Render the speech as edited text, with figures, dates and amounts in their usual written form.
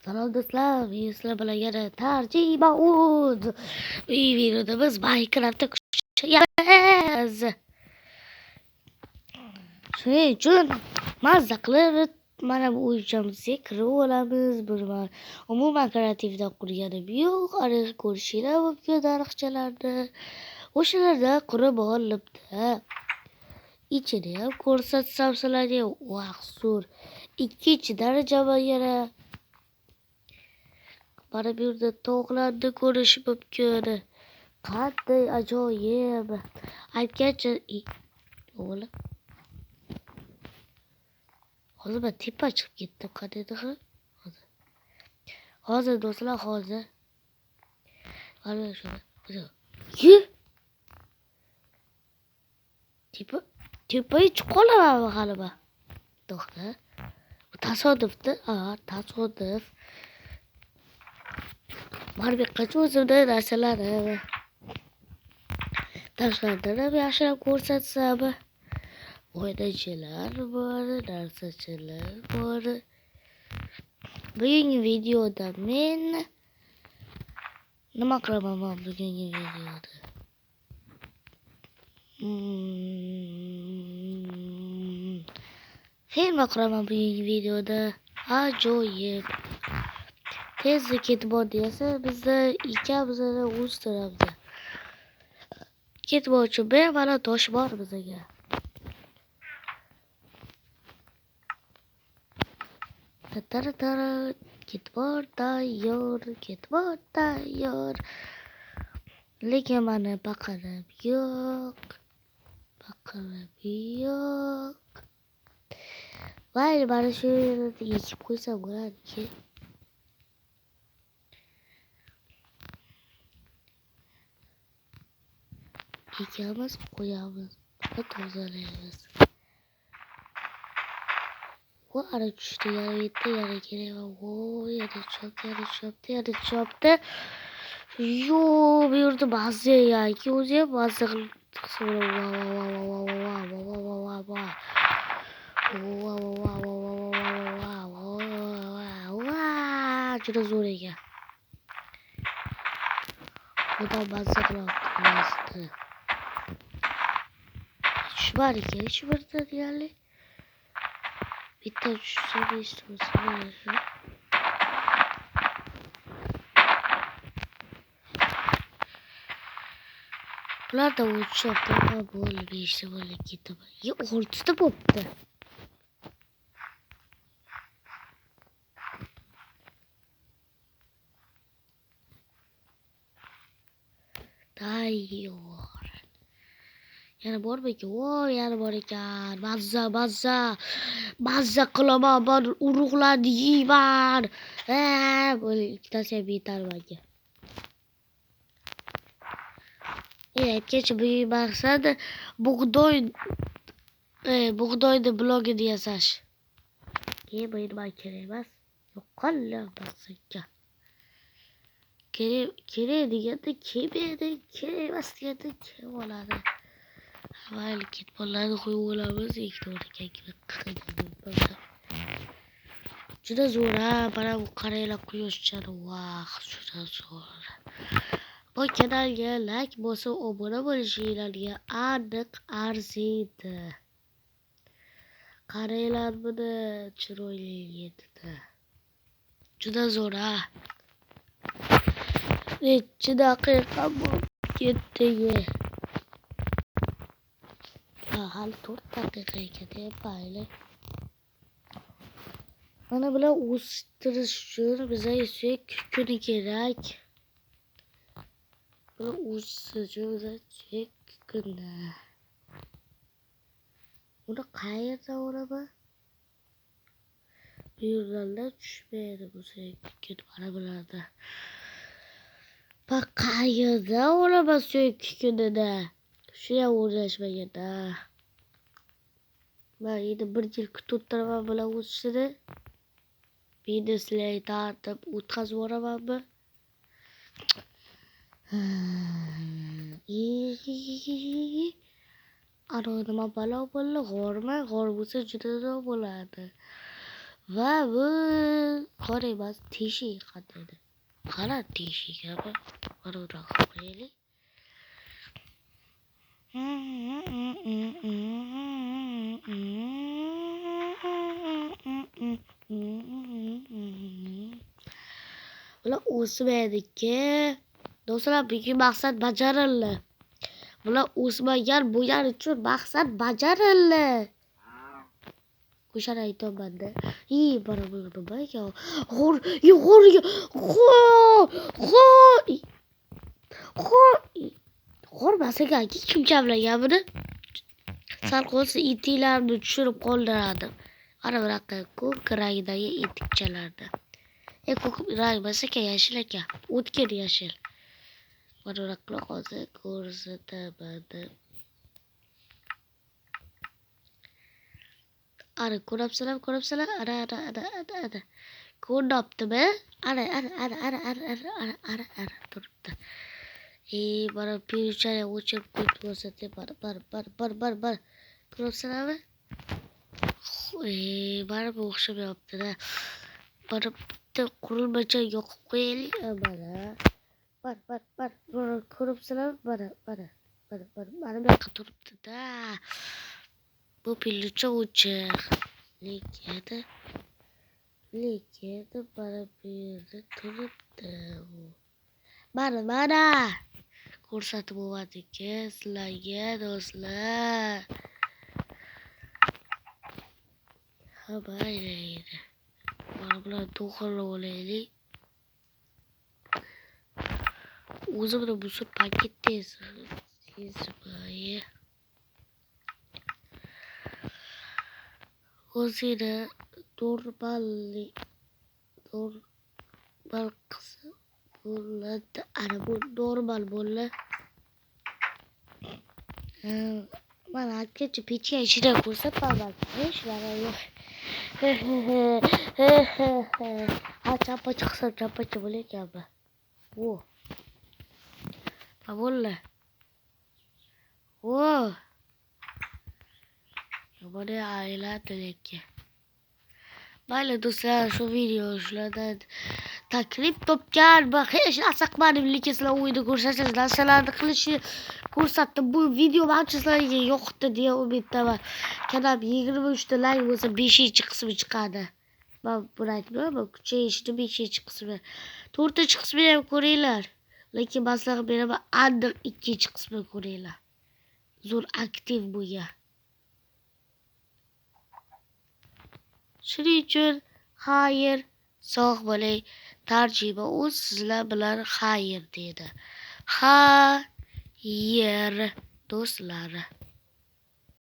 Salom do'stlar, men sizlar bilan yana tarjimon. Bu videoda biz Minecraft'da kuchayamiz. Shuning uchun mazza qilib mana bu o'yinchimizga kirib olamiz. Umuman kreativda qurganim yo'q. Ana ko'rishinglar mumkin daraxtchalarni. O'shalarda qurib olibdi. İçini ham ko'rsatsam sizlarga. Vaqsur. 2-darajama yana. Mana bu yerda tog'larni ko'rish mumkin. Qanday ajoyib. Aytgancha, o'g'lim. Hozir men tepa chiqib ketdim, qanday hozir do'stlar, hozir. Mana shuni. Tepaga chiqib qolamanmi hali men? To'xta. Bu tasodifda, tasodif. Mana bu qancha o'zimda narsalar tashqaridan ham yaxshilab ko'rsatsam. O'yinchilar bor, narsachilar bor. Bugungi videoda men nima qilaman bugungi videoda? Film quraman bugungi videoda. Ajoyib. Tezda ketib desa bizda ikkamizni o'stiramiz. Ketib uchun mana tosh bor bizga. Tara ketib tayyor. Lekin mana baqirib yo'q. Voy, mana shu yerda yechib qo'ysam bo'ladiki. Ekamiz, qo'yamiz, tozalaymiz. Bu ara tushdi, yana bitta, yana kerak. Yana chopdi. Yo, bu yerda mazza yoki o'zi ham mazza qilib. Juda zo'r ekan. Xudo mazza qilyapti. Tushmar ekan, shu yerda deyarli. Bitta tushsa, beshta. Bularda o'chibdi, bo'ldi, beshta bo'lib ketdi. Yo, 6ta bo'pti. Tayyor. Yana bormi ekan? Yana bor ekan. Mazza qilaman, men urug'larni yeyman. Bo'li, ikkitasi ham yetar menga. Aytgancha bu maqsad bug'doyni blogini yasash. Bu nima kerak emas. Yo'qollar basakka. Kerak deganda kerak emas deganda kim oladi? Mayli, ketmonlarni qo'yib olamiz. Juda zo'r, mana bu qaranglar quyoshchani. Juda zo'r. Bu kanalga like bosib, obuna bo'lishinglarga aniq arziydi. Qaranglar buni chiroyligini. Juda zo'r. Necha daqiqa bo'lib ketdi. Hali 4 daqiqa ekan, mayli. Mana bular o'stirish uchun bizga suyak kukuni kerak. Bular o'sish uchun suyak kukuni. Buni qayerdan olaman? Bu yerdan tushmaydi bu suyak kukuni, mana bularda. Qayerdan olaman suyak kukunini? Shu ham o'rganishmaganda. Men endi 1 yil kutib o'tiraman bular o'sishini. Meni sizlarga tartib o'tkazib yuboramanmi? Ana nima balo bo'ldi? G'ormi? G'or bo'lsa juda zo'r bo'ladi. Va bu qora emas, teshik qandaydi. Qara teshik kabi. Mana bunaqa qo'yaylik. Bular o'smaydiki. Do'stlar, bugungi maqsad bajarildi. Bular o'smagan bo'lgani uchun maqsad bajarildi. Qo'shar aytaman-da. Mana bu nima ekan? G'ormasaga kim jamlagan buni? Sal qolsa etiklarni tushirib qoldirardim. Mana bunaqa ko'k rangdagi etikchalarda. Ko'k rang emas ekan, yashil ekan. O'tkir yashil. Mana bunaqa hozir ko'rsataman. Ana ko'rabsizlar. Ana. Ko'rnaptimi? Ana turibdi. Mana piruchani o'chirib qo'yib ko'rsatay. Bar. Ko'rabsizlarmi? Mana bu o'xshamayapti-da. Mana bitta qurilmacha yoqib qo'yaylik. Mana. Bar. Ko'rabsizlarmi? Mana bu yoqqa turibdi-da. Bu pirucha o'chiq. Lekin mana bu yerda turibdi. Mana. Ko'rsatib bo'lmadiki sizlarga do'stlar. Mayli. Mana bular to'g'rilab olaylik. O'zi bilan bu paketda ezmay. O'zini normal qilsa bo'ladi. Ana bu normal bo'ldi. Mana akacha pechka ichida ko'rsatmaman. Hech narsa yo'q. Chapachi qilsam chapachi bo'lakanmi? Bo'ldi. Mana ayladi lekin. Mayli do'stlar, shu video shulardan taklif topgan. Hech narsa qilmadim, lekin sizlar o'yinda ko'rsatasiz. Narsalarni qilishni ko'rsatdim. Bu video barcha sizlarga yoqdi deya umiddaman. Kanal 23 ta like bo'lsa 5-qismi chiqadi. Men buni aytmayman, kuchayishni 5-qismi. 4-qismini ham ko'ringlar. Lekin maslahat beraman, under 2-qismini ko'ringlar. Zo'r aktiv bo'lgan. Shuning uchun xayr, sog' bo'ling. Tarjima o'z sizlar bilan xayr dedi. Xayr do'stlar.